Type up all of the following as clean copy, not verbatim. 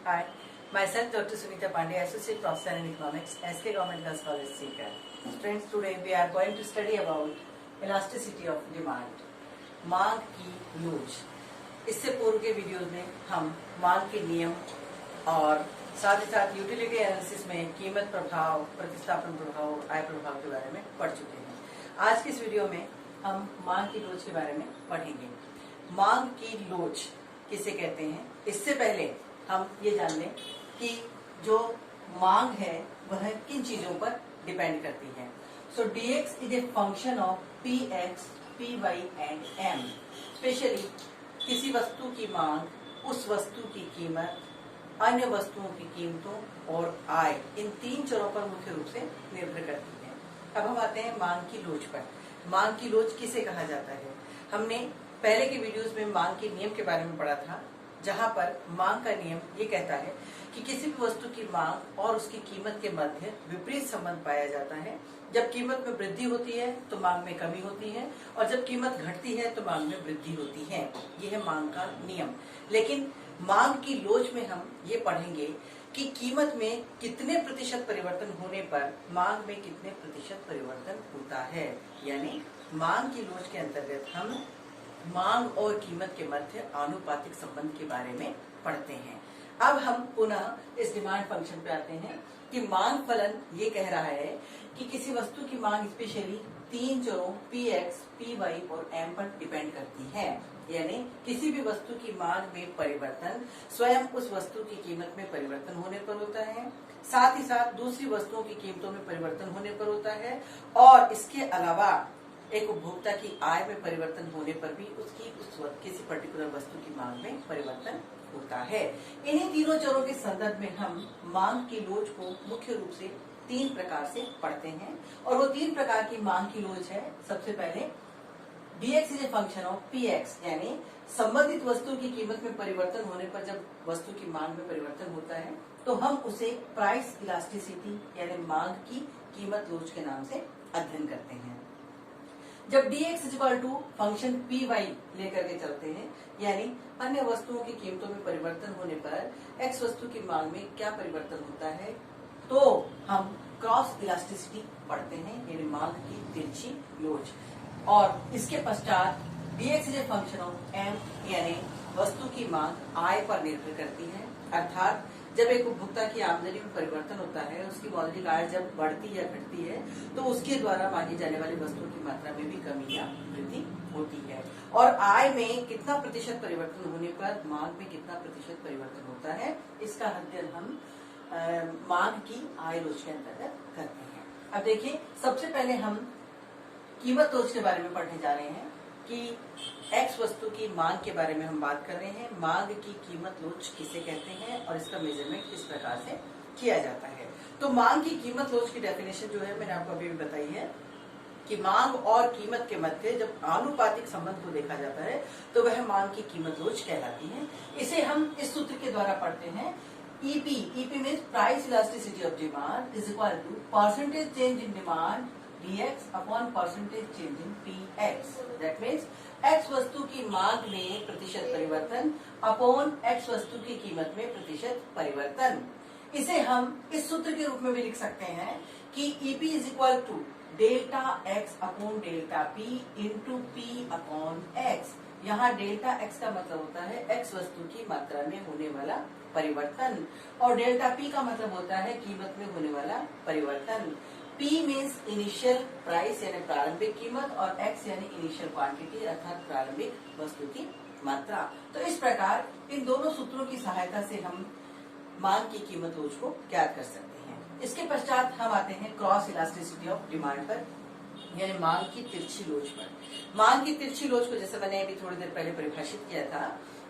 Hi, myself Dr. Sunita Pandey, Associate Professor in Economics, SK Government Girls College, Sikar. Friends, today we are going to study about elasticity of demand, मांग की लोच। इससे पूर्व के videos में हम मांग के नियम और साथ ही साथ यूटिलिटी एनालिसिस में कीमत प्रभाव, प्रतिस्थापन प्रभाव, आय प्रभाव के बारे में पढ़ चुके हैं। आज की इस वीडियो में हम मांग की लोच के बारे में पढ़ेंगे। मांग की लोच किसे कहते हैं, इससे पहले हम ये जान लें कि जो मांग है वह किन चीजों पर डिपेंड करती है। सो dx is a function of px, py and m। Specially किसी वस्तु की मांग उस वस्तु की कीमत, अन्य वस्तुओं की कीमतों और आय, इन तीन चरों पर मुख्य रूप से निर्भर करती है। अब हम आते हैं मांग की लोच पर। मांग की लोच किसे कहा जाता है? हमने पहले के वीडियोस में मांग के नियम के बारे में पढ़ा था, जहां पर मांग का नियम ये कहता है कि किसी भी वस्तु की मांग और उसकी कीमत के मध्य विपरीत संबंध पाया जाता है। जब कीमत में वृद्धि होती है तो मांग में कमी होती है, और जब कीमत घटती है तो मांग में वृद्धि होती है। यह है मांग का नियम। लेकिन मांग की लोच में हम ये पढ़ेंगे कि कीमत में कितने प्रतिशत परिवर्तन होने पर मांग में कितने प्रतिशत परिवर्तन होता है। यानी मांग की लोच के अंतर्गत हम मांग और कीमत के मध्य आनुपातिक संबंध के बारे में पढ़ते हैं। अब हम पुनः इस डिमांड फंक्शन पे आते हैं कि मांग फलन ये कह रहा है कि किसी वस्तु की मांग स्पेशली तीन चरों px, py और m पर डिपेंड करती है। यानी किसी भी वस्तु की मांग में परिवर्तन स्वयं उस वस्तु की कीमत में परिवर्तन होने पर होता है, साथ ही साथ दूसरी वस्तुओं की कीमतों में परिवर्तन होने पर होता है, और इसके अलावा एक उपभोक्ता की आय में परिवर्तन होने पर भी उसकी किसी पर्टिकुलर वस्तु की मांग में परिवर्तन होता है। इन्हीं तीनों चरों के संदर्भ में हम मांग की लोच को मुख्य रूप से तीन प्रकार से पढ़ते हैं, और वो तीन प्रकार की मांग की लोच है। सबसे पहले dx is a function of px, यानी संबंधित वस्तु की कीमत में परिवर्तन होने पर जब वस्तु की मांग में परिवर्तन होता है तो हम उसे प्राइस इलास्टिसिटी यानी मांग की कीमत लोच के नाम से अध्ययन करते हैं। जब dx equal to function py लेकर के चलते हैं, यानी अन्य वस्तुओं की कीमतों में परिवर्तन होने पर x वस्तु की मांग में क्या परिवर्तन होता है, तो हम क्रॉस इलास्टिसिटी पढ़ते हैं, यानी मांग की तिरछी लोच। और इसके पश्चात dx is a function of m, यानी वस्तु की मांग आय पर निर्भर करती है। अर्थात जब एक उपभोक्ता की आमदनी में परिवर्तन होता है, उसकी मौद्रिक आय जब बढ़ती या घटती है तो उसके द्वारा मांगी जाने वाली वस्तुओं की मात्रा में भी कमी या वृद्धि होती है। और आय में कितना प्रतिशत परिवर्तन होने पर मांग में कितना प्रतिशत परिवर्तन होता है, इसका अध्ययन हम मांग की आय लोच के अंतर्गत करते हैं। अब देखिए, सबसे पहले हम कीमत लोच के बारे में पढ़ने जा रहे हैं कि x वस्तु की मांग के बारे में हम बात कर रहे हैं। मांग की कीमत लोच किसे कहते हैं और इसका मेजरमेंट किस प्रकार से किया जाता है। तो मांग की कीमत लोच की डेफिनेशन जो है मैंने आपको अभी भी बताई है कि मांग और कीमत के मध्य जब आनुपातिक संबंध को देखा जाता है तो वह मांग की कीमत लोच कहलाती है। इसे हम इस सूत्र के द्वारा पढ़ते हैं, EP means price elasticity of demand is equal to percentage change in demand dx upon percentage change in px। That means x वस्तु की मांग में प्रतिशत परिवर्तन अपॉन x वस्तु की कीमत में प्रतिशत परिवर्तन। इसे हम इस सूत्र के रूप में भी लिख सकते हैं कि EP is equal to delta x upon delta p into p upon x। यहाँ डेल्टा x का मतलब होता है x वस्तु की मात्रा में होने वाला परिवर्तन, और डेल्टा p का मतलब होता है कीमत में होने वाला परिवर्तन। P मीन्स इनिशियल प्राइस यानी प्रारंभिक कीमत, और X यानी इनिशियल क्वांटिटी अर्थात प्रारंभिक वस्तु की मात्रा। तो इस प्रकार इन दोनों सूत्रों की सहायता से हम मांग की कीमत लोच को ज्ञात कर सकते हैं। इसके पश्चात हम आते हैं क्रॉस इलास्टिसिटी ऑफ डिमांड पर, यानी मांग की तिरछी लोच पर। मांग की तिरछी लोच को जैसे मैंने अभी थोड़ी देर पहले परिभाषित किया था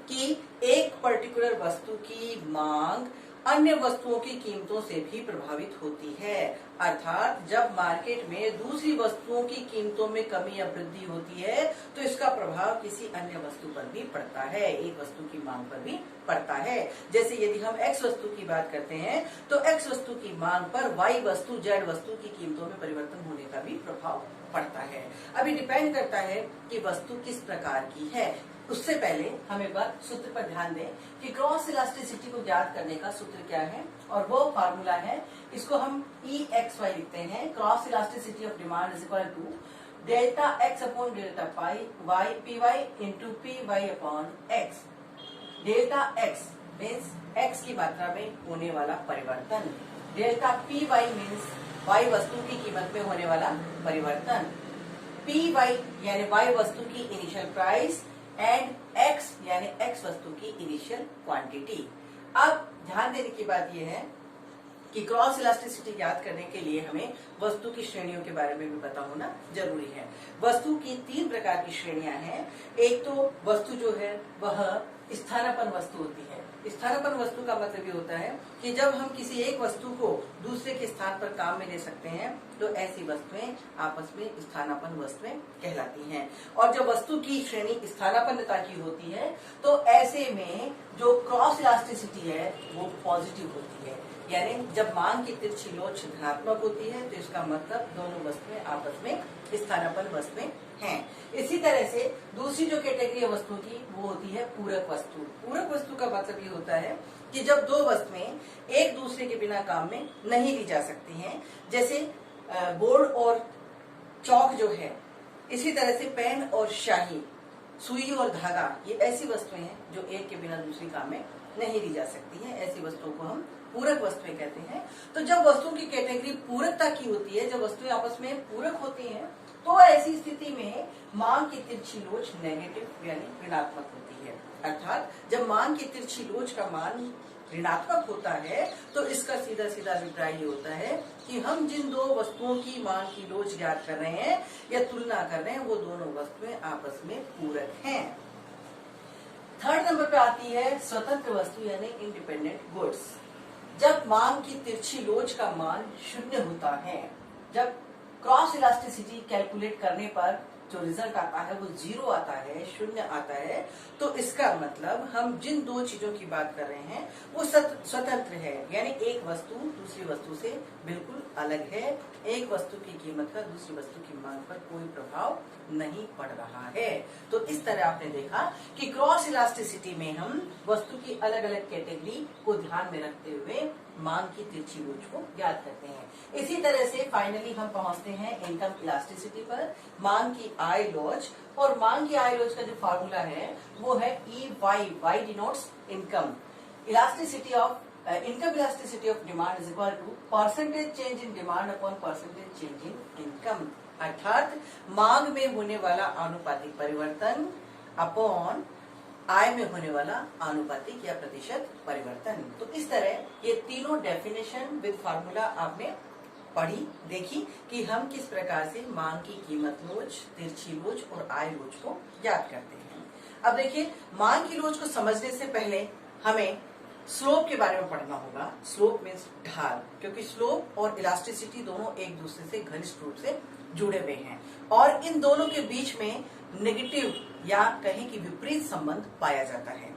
कि एक पर्टिकुलर वस्तु की मांग अन्य वस्तुओं की कीमतों से भी प्रभावित होती है। अर्थात जब मार्केट में दूसरी वस्तुओं की कीमतों में कमी या वृद्धि होती है तो इसका प्रभाव किसी अन्य वस्तु पर भी पड़ता है, एक वस्तु की मांग पर भी पड़ता है। जैसे यदि हम x वस्तु की बात करते हैं तो x वस्तु की मांग पर y वस्तु, z वस्तु की कीमतों में परिवर्तन होने का भी प्रभाव पड़ता है। अभी डिपेंड करता है कि वस्तु किस प्रकार की है। उससे पहले हम एक बार सूत्र पर ध्यान दें कि क्रॉस इलास्टिसिटी को ज्ञात करने का सूत्र क्या है, और वो फार्मूला है, इसको हम EXY लिखते हैं, cross elasticity of demand is equal to delta x upon delta PY into PY upon x। Delta x means x की मात्रा में होने वाला परिवर्तन, डेल्टा PY मीन्स y वस्तु की कीमत में होने वाला परिवर्तन, PY यानी y वस्तु की इनिशियल प्राइस एंड x यानी x वस्तु की इनिशियल क्वांटिटी। अब ध्यान देने की बात यह है कि क्रॉस इलास्टिसिटी ज्ञात करने के लिए हमें वस्तु की श्रेणियों के बारे में भी पता होना जरूरी है। वस्तु की 3 प्रकार की श्रेणियां हैं। एक तो वस्तु जो है वह स्थानापन्न वस्तु होती है। स्थानापन्न वस्तु का मतलब ये होता है कि जब हम किसी एक वस्तु को दूसरे के स्थान पर काम में ले सकते हैं तो ऐसी वस्तुएं आपस में स्थानापन्न वस्तुएं कहलाती हैं। और जब वस्तु की श्रेणी स्थानापन्नता की होती है तो ऐसे में जो क्रॉस इलास्टिसिटी है वो पॉजिटिव होती है, यानी जब मांग की तिरछी लोच धनात्मक होती है तो इसका मतलब दोनों वस्तुएं आपस में स्थानापन्न वस्तुएं हैं। इसी तरह से दूसरी जो कैटेगरी है वस्तुओं की वो होती है पूरक वस्तु। पूरक वस्तु का मतलब ये होता है कि जब दो वस्तुएं एक दूसरे के बिना काम में नहीं ली जा सकती हैं, जैसे बोर्ड और चौक जो है, इसी तरह से पेन और स्याही, सुई और धागा, ये ऐसी वस्तुएं हैं जो एक के बिना दूसरी काम में नहीं ली जा सकती हैं। ऐसी वस्तुओं को हम पूरक वस्तुएं कहते हैं। तो जब वस्तुओं की कैटेगरी पूरकता की होती है, जब वस्तुएं आपस में पूरक होती हैं, तो ऐसी स्थिति में मांग की तिरछी लोच नेगेटिव यानी ऋणात्मक होती है। अर्थात जब मांग की तिरछी लोच का मान ऋणात्मक होता है तो इसका सीधा सीधा अभिप्राय ये होता है कि हम जिन दो वस्तुओं की मांग की लोच ज्ञात कर रहे हैं या तुलना कर रहे हैं वो दोनों वस्तुएं आपस में पूरक हैं। थर्ड नंबर पे आती है स्वतंत्र वस्तु यानी इंडिपेंडेंट गुड्स। जब मांग की तिरछी लोच का मान 0 होता है, जब क्रॉस इलास्टिसिटी कैलकुलेट करने पर जो रिजल्ट आता है वो 0 आता है, 0 आता है, तो इसका मतलब हम जिन दो चीजों की बात कर रहे हैं वो स्वतंत्र है, यानी एक वस्तु दूसरी वस्तु से बिल्कुल अलग है। एक वस्तु की कीमत का दूसरी वस्तु की मांग पर कोई प्रभाव नहीं पड़ रहा है। तो इस तरह आपने देखा कि क्रॉस इलास्टिसिटी में हम वस्तु की अलग अलग कैटेगरी को ध्यान में रखते हुए मांग की तिरछी लोच को ज्ञात करते हैं। इसी तरह से फाइनली हम पहुंचते हैं इनकम इलास्टिसिटी पर, मांग की आय लोच। और मांग की आय लोच का जो फार्मूला है वो है EY denotes income. Elasticity of income elasticity of demand is equal to percentage change in demand upon percentage change in income. अर्थात मांग में होने वाला आनुपातिक परिवर्तन अपॉन आय में होने वाला आनुपातिक या प्रतिशत परिवर्तन। तो इस तरह ये तीनों डेफिनेशन विद फार्मूला आपने पढ़ी, देखी कि हम किस प्रकार से मांग की कीमत लोच, तिरछी लोच और आय लोच को ज्ञात करते हैं। अब देखिए, मांग की लोच को समझने से पहले हमें स्लोप के बारे में पढ़ना होगा। स्लोप मीन्स ढाल, क्योंकि स्लोप और इलास्टिसिटी दोनों एक दूसरे से घनिष्ठ रूप से जुड़े हुए हैं और इन दोनों के बीच में नेगेटिव या कहें कि विपरीत संबंध पाया जाता है।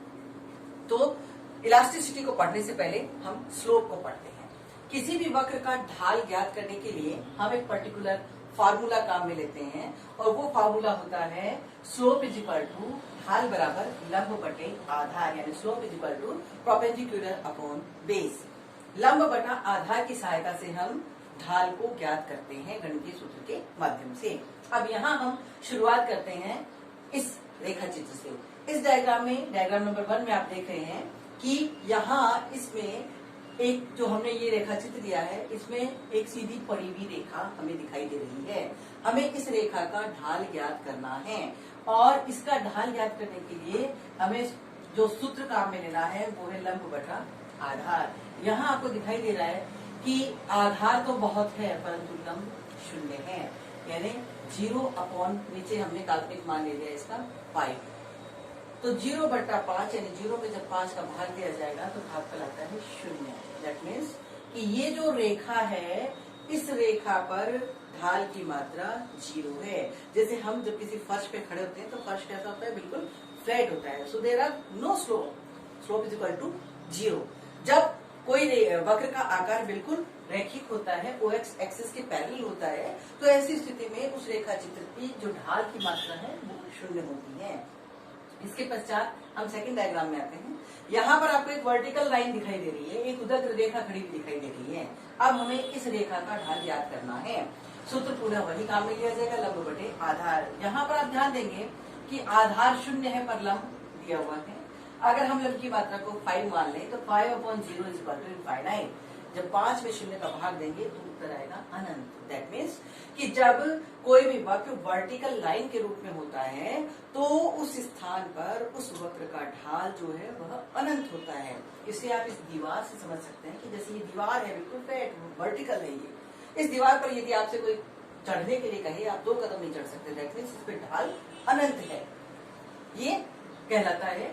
तो इलास्टिसिटी को पढ़ने से पहले हम स्लोप को पढ़ते हैं। किसी भी वक्र का ढाल ज्ञात करने के लिए हम एक पर्टिकुलर फार्मूला काम में लेते हैं और वो फार्मूला होता है स्लोप इज इक्वल टू ढाल बराबर लंब बटे आधार, यानी slope is equal to perpendicular upon base. लंब बटा आधार की सहायता से हम ढाल को ज्ञात करते हैं गणितीय सूत्र के माध्यम से। अब यहाँ हम शुरुआत करते हैं इस रेखा चित्र से। इस डायग्राम में, डायग्राम नंबर 1 में आप देख रहे हैं कि यहाँ इसमें एक जो हमने ये रेखा चित्र दिया है, इसमें एक सीधी पड़ी हुई रेखा हमें दिखाई दे रही है। हमें इस रेखा का ढाल ज्ञात करना है और इसका ढाल ज्ञात करने के लिए हमें जो सूत्र काम में लेना है वो है लंब बटा आधार। यहाँ आपको दिखाई दे रहा है कि आधार तो बहुत है परंतु लंब 0 है, यानी 0 अपॉन नीचे हमने काल्पनिक मान ले लिया इसका 5। तो 0 बटा 5 यानी 0 में जब 5 का भाग दिया जाएगा तो भागफल आता है 0। दैट मीन्स कि ये जो रेखा है इस रेखा पर ढाल की मात्रा 0 है। जैसे हम जब किसी फर्श पे खड़े होते हैं तो फर्श कैसा होता है, बिल्कुल फ्लैट होता है। So there are no slope, slope is equal to 0। जब कोई वक्र का आकार बिल्कुल रैखिक होता है, OX एक्सिस के पैरेलल होता है, तो ऐसी स्थिति में उस रेखा चित्र की जो ढाल की मात्रा है वो 0 होती है। इसके पश्चात हम सेकंड डायग्राम में आते हैं। यहाँ पर आपको एक वर्टिकल लाइन दिखाई दे रही है, एक उदग्र रेखा खड़ी हुई दिखाई दे रही है। अब हमें इस रेखा का ढाल याद करना है। सूत्र पुनः वही काम में लिया जाएगा, लंब बटे आधार। यहाँ पर आप ध्यान देंगे कि आधार 0 है पर लंब दिया हुआ है। अगर हम लंब की मात्रा को 5 मान लें तो 5/0 इज इक्वल टू इनफाइनाइट। जब 5 में 0 का भाग देंगे तो उत्तर आएगा अनंत। दैट मीन्स कि जब कोई भी वक्र वर्टिकल लाइन के रूप में होता है तो उस स्थान पर उस वक्र का ढाल जो है वह अनंत होता है। इसे आप इस दीवार से समझ सकते हैं कि जैसे ये दीवार है, बिल्कुल फ्लैट वर्टिकल है ये। इस दीवार पर यदि आपसे कोई चढ़ने के लिए कहे, आप 2 कदम नहीं चढ़ सकते। दैट मीन्स इस पे ढाल अनंत है। ये कहलाता है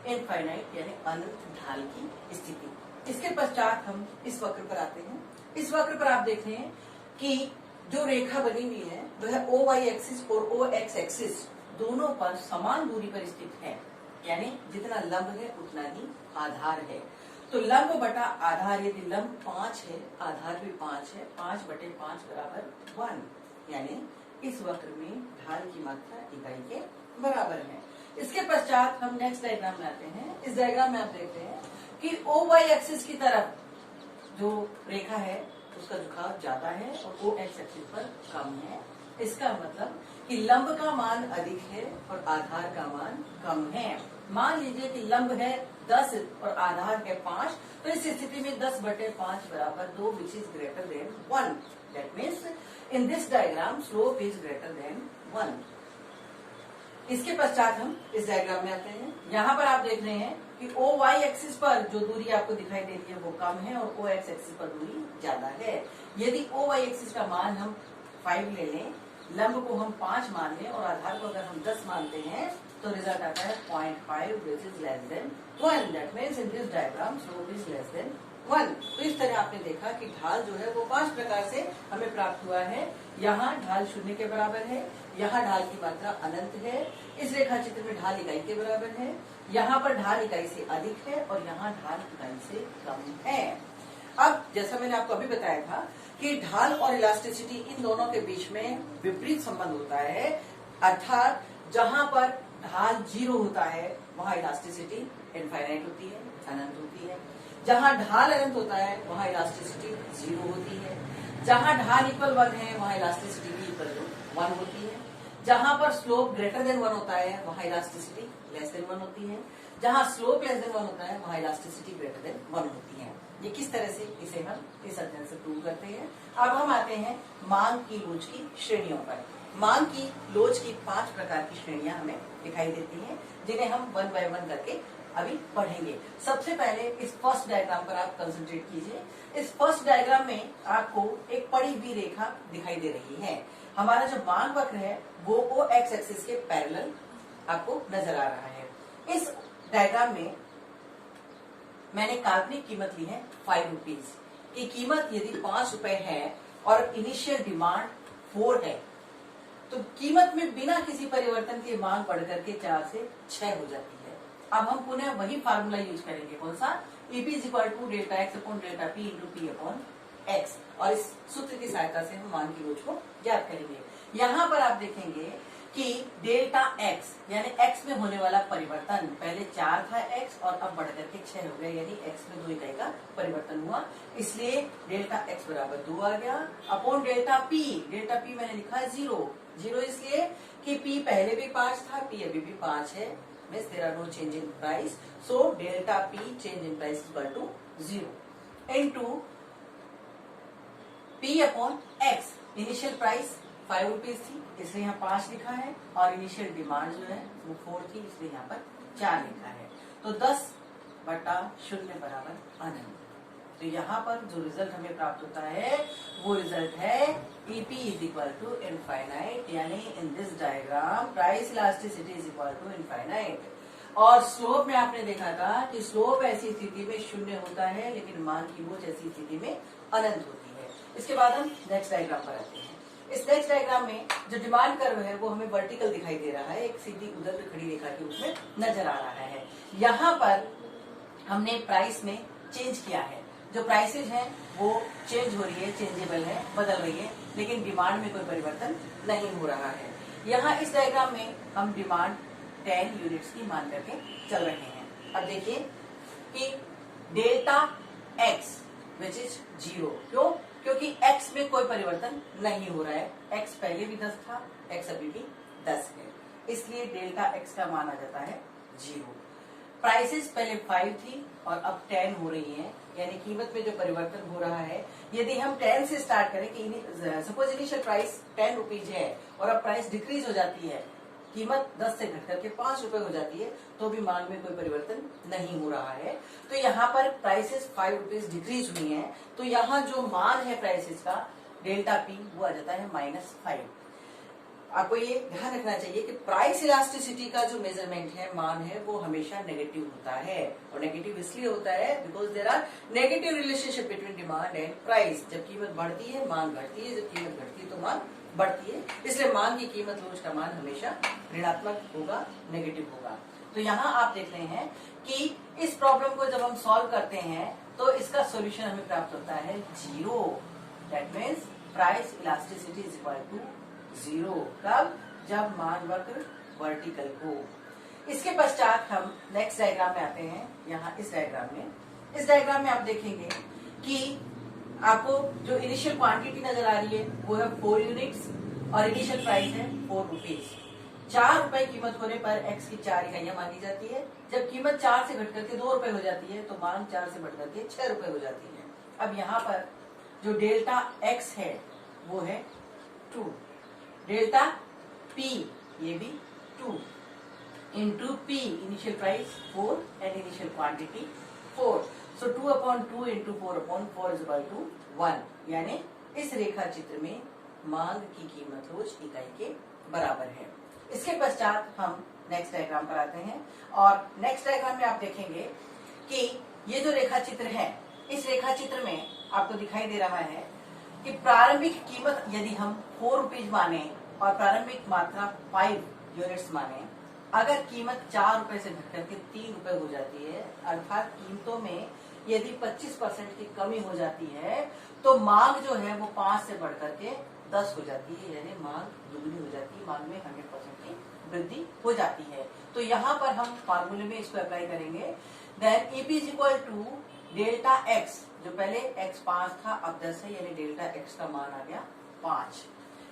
इनफाइनाइट यानी अनंत ढाल की स्थिति। इसके पश्चात हम इस वक्र पर आते हैं। इस वक्र पर आप देख रहे हैं कि जो रेखा बनी हुई है वह OY एक्सिस और OX एक्सिस दोनों पर समान दूरी पर स्थित है, यानी जितना लंब है उतना ही आधार है। तो लंब बटा आधार, यदि लंब 5 है, आधार भी 5 है, 5/5 बराबर 1, यानी इस वक्र में ढाल की मात्रा इकाई के बराबर है। इसके पश्चात हम नेक्स्ट डायग्राम में आते हैं। इस डायग्राम में आप देखते हैं कि OY एक्सिस की तरफ जो रेखा है उसका झुकाव ज्यादा है और OX एक्सिस पर कम है। इसका मतलब कि लंब का मान अधिक है और आधार का मान कम है। मान लीजिए कि लंब है 10 और आधार है 5, तो इस स्थिति में 10/5 बराबर 2 which is greater than 1। That means in this diagram slope is greater than 1। इसके पश्चात हम इस डायग्राम में आते हैं। यहाँ पर आप देख रहे हैं कि OY एक्सिस पर जो दूरी आपको दिखाई दे रही है वो कम है और OX एक्सिस पर दूरी ज्यादा है। यदि OY एक्सिस का मान हम 5 ले लें, लंब को हम 5 मान लें और आधार को अगर हम 10 मानते हैं तो रिजल्ट आता है 0.5 which is less than 1। That means in this diagram slope is less than 1। तो इस तरह आपने देखा कि ढाल जो है वो 5 प्रकार से हमें प्राप्त हुआ है। यहाँ ढाल 0 के बराबर है, यहाँ ढाल की मात्रा अनंत है, इस रेखा चित्र में ढाल इकाई के बराबर है, यहाँ पर ढाल इकाई से अधिक है और यहाँ ढाल इकाई से कम है। अब जैसा मैंने आपको अभी बताया था कि ढाल और इलास्टिसिटी इन दोनों के बीच में विपरीत संबंध होता है, अर्थात जहाँ पर ढाल 0 होता है वहाँ इलास्टिसिटी इनफाइनाइट होती है, अनंत होती है। जहाँ ढाल अनंत होता है वहाँ इलास्टिसिटी 0 होती है। जहाँ ढाल इक्वल 1 है वहाँ इलास्टिसिटी भी इक्वल टू 1 होती है। जहाँ पर स्लोप ग्रेटर देन 1 होता है वहाँ इलास्टिसिटी लेस देन 1 होती है। जहाँ स्लोप लेस देन 1 होता है वहाँ इलास्टिसिटी ग्रेटर देन 1 होती है। ये किस तरह से इसे हम इस अध्ययन से प्रूव करते हैं। अब हम आते हैं मांग की लोच की श्रेणियों पर। मांग की लोच की 5 प्रकार की श्रेणियां हमें दिखाई देती हैं, जिन्हें हम 1 बाय 1 करके अभी पढ़ेंगे। सबसे पहले इस फर्स्ट डायग्राम पर आप कंसंट्रेट कीजिए। इस फर्स्ट डायग्राम में आपको एक पड़ी हुई रेखा दिखाई दे रही है। हमारा जो मांग वक्र है वो OX एक्सिस के पैरेलल आपको नजर आ रहा है। इस डायग्राम में मैंने काल्पनिक कीमत ली है 5 रुपीज की कीमत। यदि 5 रुपए है और इनिशियल डिमांड 4 है तो कीमत में बिना किसी परिवर्तन के मांग बढ़कर के 4 से 6 हो जाती है। अब हम पुनः वही फार्मूला यूज करेंगे, कौन सा? EP = ΔX/ΔP × P/X, और इस सूत्र की सहायता से हम मांग की लोच को ज्ञात करेंगे। यहाँ पर आप देखेंगे कि डेल्टा X यानी X में होने वाला परिवर्तन, पहले 4 था X और अब बढ़कर के 6 हो गया, यानी X में 2 इकाई का परिवर्तन हुआ, इसलिए डेल्टा X बराबर 2 आ गया। अपॉन डेल्टा P मैंने लिखा है 0 इसलिए कि P पहले भी 5 था, P अभी भी 5 है, means there are no change in price, so delta P change in price is equal to 0 into P/X। Initial price 5 rupees थी इसलिए यहाँ 5 लिखा है, और इनिशियल डिमांड जो है वो 4 थी इसलिए यहाँ पर 4 लिखा है। तो 10/0 बराबर अनंत। तो यहाँ पर जो रिजल्ट हमें प्राप्त होता है वो रिजल्ट है EP = इनफाइनाइट, यानी in this diagram price elasticity = infinite. और स्लोप में आपने देखा था कि स्लोप ऐसी स्थिति में 0 होता है लेकिन मांग की लोच ऐसी स्थिति में अनंत होती है। इसके बाद हम नेक्स्ट डायग्राम पर आते हैं। इस नेक्स्ट डायग्राम में जो डिमांड कर्व है वो हमें वर्टिकल दिखाई दे रहा है, एक सीधी उदग्र खड़ी रेखा के रूप में नजर आ रहा है। यहाँ पर हमने प्राइस में चेंज किया है, जो प्राइसेज हैं वो चेंज हो रही है, चेंजेबल है, बदल रही है, लेकिन डिमांड में कोई परिवर्तन नहीं हो रहा है। यहाँ इस डायग्राम में हम डिमांड 10 यूनिट्स की मान करके चल रहे हैं। अब देखिए कि डेल्टा x विच इज 0, क्यों? क्योंकि x में कोई परिवर्तन नहीं हो रहा है। x पहले भी 10 था, x अभी भी 10 है, इसलिए डेल्टा x का मान आ जाता है 0। प्राइसेस पहले 5 थी और अब 10 हो रही है, यानी कीमत में जो परिवर्तन हो रहा है, यदि हम 10 से स्टार्ट करें कि सपोज इनिशियल प्राइस 10 रुपीज है और अब प्राइस डिक्रीज हो जाती है, कीमत 10 से घट करके 5 रुपए हो जाती है, तो भी मांग में कोई परिवर्तन नहीं हो रहा है। तो यहाँ पर प्राइसेस 5 रुपीज डिक्रीज हुई है, तो यहाँ जो मान है प्राइसेस का डेल्टा पी वो आ जाता है -5। आपको ये ध्यान रखना चाहिए कि प्राइस इलास्टिसिटी का जो मेजरमेंट है, मान है, वो हमेशा नेगेटिव होता है। और नेगेटिव इसलिए होता है because there are negative relationship between demand and price. जब कीमत बढ़ती है मांग घटती है, जब कीमत घटती है तो मांग बढ़ती है, इसलिए मांग की कीमत लोज का मान हमेशा ऋणात्मक होगा, नेगेटिव होगा। तो यहाँ आप देख रहे हैं कि इस प्रॉब्लम को जब हम सॉल्व करते हैं तो इसका सोल्यूशन हमें प्राप्त होता है 0। That means price elasticity is equal to 0। कब? जब मांग वक्र वर्टिकल हो। इसके पश्चात हम नेक्स्ट डायग्राम में आते हैं। यहाँ इस डायग्राम में आप देखेंगे कि आपको जो इनिशियल क्वांटिटी नजर आ रही है वो है 4 यूनिट्स और इनिशियल प्राइस है 4 रुपीज। 4 रुपए कीमत होने पर x की 4 इकाइयां मांगी जाती है। जब कीमत 4 से घट करके 2 रुपए हो जाती है तो मांग 4 से बढ़ करके 6 रुपए हो जाती है। अब यहाँ पर जो डेल्टा x है वो है 2, डेल्टा p ये भी 2 into p initial price 4 and initial quantity 4। So 2/2 into 4/4 is equal to 1, यानी इस रेखा चित्र में मांग की कीमत रोज इकाई के बराबर है। इसके पश्चात हम नेक्स्ट डायग्राम पर आते हैं और नेक्स्ट डायग्राम में आप देखेंगे कि ये जो रेखा चित्र है, इस रेखा चित्र में आपको दिखाई दे रहा है कि प्रारंभिक कीमत यदि हम 4 रुपीज माने और प्रारंभिक मात्रा 5 यूनिट्स माने, अगर कीमत 4 रुपए से घट करके 3 रुपए हो जाती है, अर्थात कीमतों में यदि 25% की कमी हो जाती है, तो मांग जो है वो 5 से बढ़ करके 10 हो जाती है, यानी मांग दुगनी हो जाती है, मांग में 100% की वृद्धि हो जाती है। तो यहाँ पर हम फार्मूले में इसको अप्लाई करेंगे। Then EP is equal to delta x, जो पहले x 5 था अब 10 है, यानी डेल्टा x का मान आ गया 5।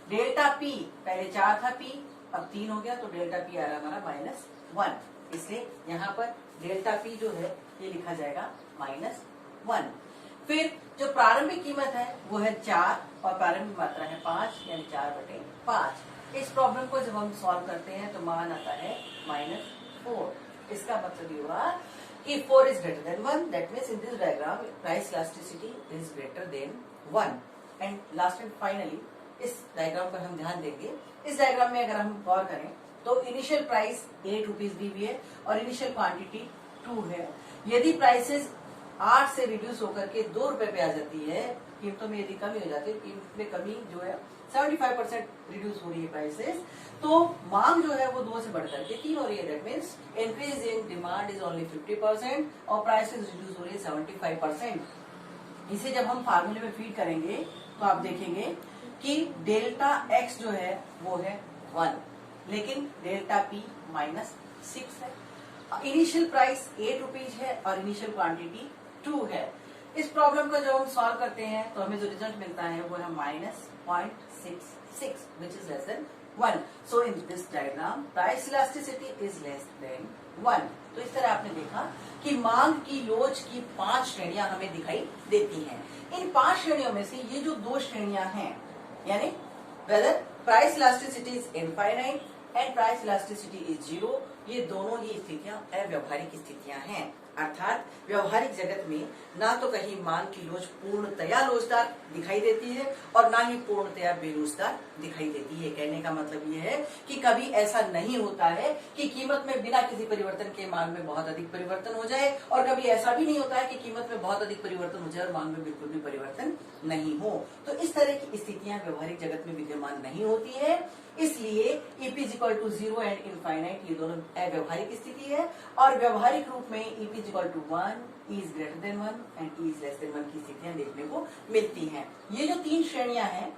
डेल्टा p पहले 4 था, p अब 3 हो गया, तो डेल्टा p आ रहा हमारा -1। इसलिए यहाँ पर डेल्टा p जो है ये लिखा जाएगा -1। फिर जो प्रारंभिक कीमत है वो है 4 और प्रारंभिक मात्रा है 5, यानी 4/5। इस प्रॉब्लम को जब हम सॉल्व करते हैं तो मान आता है -4। इसका मतलब ये हुआ कि 4 is greater than 1, that means in this diagram price elasticity is greater than 1। and last and finally इस डायग्राम पर हम ध्यान देंगे। इस डायग्राम में अगर हम गौर करें तो इनिशियल प्राइस 8 रुपीज दी हुई है और इनिशियल क्वांटिटी 2 है। यदि प्राइसेस 8 से रिड्यूस होकर के 2 रुपए पे आ जाती है, कीमतों में यदि कमी हो जाती है, कीमत में कमी जो है 75% रिड्यूस हो रही है प्राइसेस, तो मांग जो है वो 2 से बढ़कर के 3 हो रही है। That means increase in demand is only 50% और प्राइसेस रिड्यूस हो रही है 75%। इसे जब हम फार्मूले में फीड करेंगे तो आप देखेंगे कि डेल्टा एक्स जो है वो है 1, लेकिन डेल्टा पी -6 है। इनिशियल प्राइस 8 रुपीज है और इनिशियल क्वांटिटी 2 है। इस प्रॉब्लम को जब हम सॉल्व करते हैं तो हमें जो रिजल्ट मिलता है वो है -0.66 which is less than 1। So in this diagram price elasticity is less than 1। तो इस तरह आपने देखा कि मांग की लोच की 5 श्रेणियां हमें दिखाई देती हैं। इन 5 श्रेणियों में से ये जो 2 श्रेणियां हैं, यानी whether price elasticity is infinite and price elasticity is 0, ये दोनों ही स्थितियां अव्यवहारिक स्थितियां हैं। अर्थात व्यवहारिक जगत में ना तो कहीं मांग की लोच पूर्णतया लोचदार दिखाई देती है और ना ही पूर्णतया बेलोचदार दिखाई देती है। कहने का मतलब ये है कि कभी ऐसा नहीं होता है कि कीमत में बिना किसी परिवर्तन के मांग में बहुत अधिक परिवर्तन हो जाए, और कभी ऐसा भी नहीं होता है कि कीमत में बहुत अधिक परिवर्तन हो जाए और मांग में बिल्कुल भी परिवर्तन नहीं हो। तो इस तरह की स्थितियां व्यवहारिक जगत में विद्यमान नहीं होती है, इसलिए EP is equal to 0 and infinite ये दोनों अव्यवहारिक स्थिति है। और व्यवहारिक रूप में EP is equal to 1, E is greater than 1 and E is less than 1 की स्थितियां देखने को मिलती हैं। ये जो 3 श्रेणियां हैं,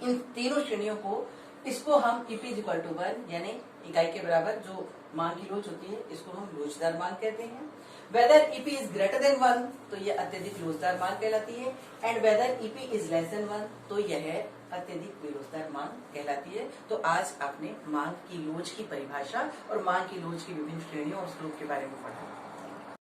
इन तीनों श्रेणियों को इसको हम EP इज इक्वल टू 1 यानी इकाई के बराबर जो मांग की लोच होती है, इसको हम लोचदार मांग कहते हैं। Whether EP is greater than 1 तो यह अत्यधिक लोचदार मांग कहलाती है। And whether EP is less than 1 तो यह अत्यधिक बेलोचदार मांग कहलाती है। तो आज आपने मांग की लोच की परिभाषा और मांग की लोच की विभिन्न श्रेणियों और स्वरूप के बारे में पढ़ा।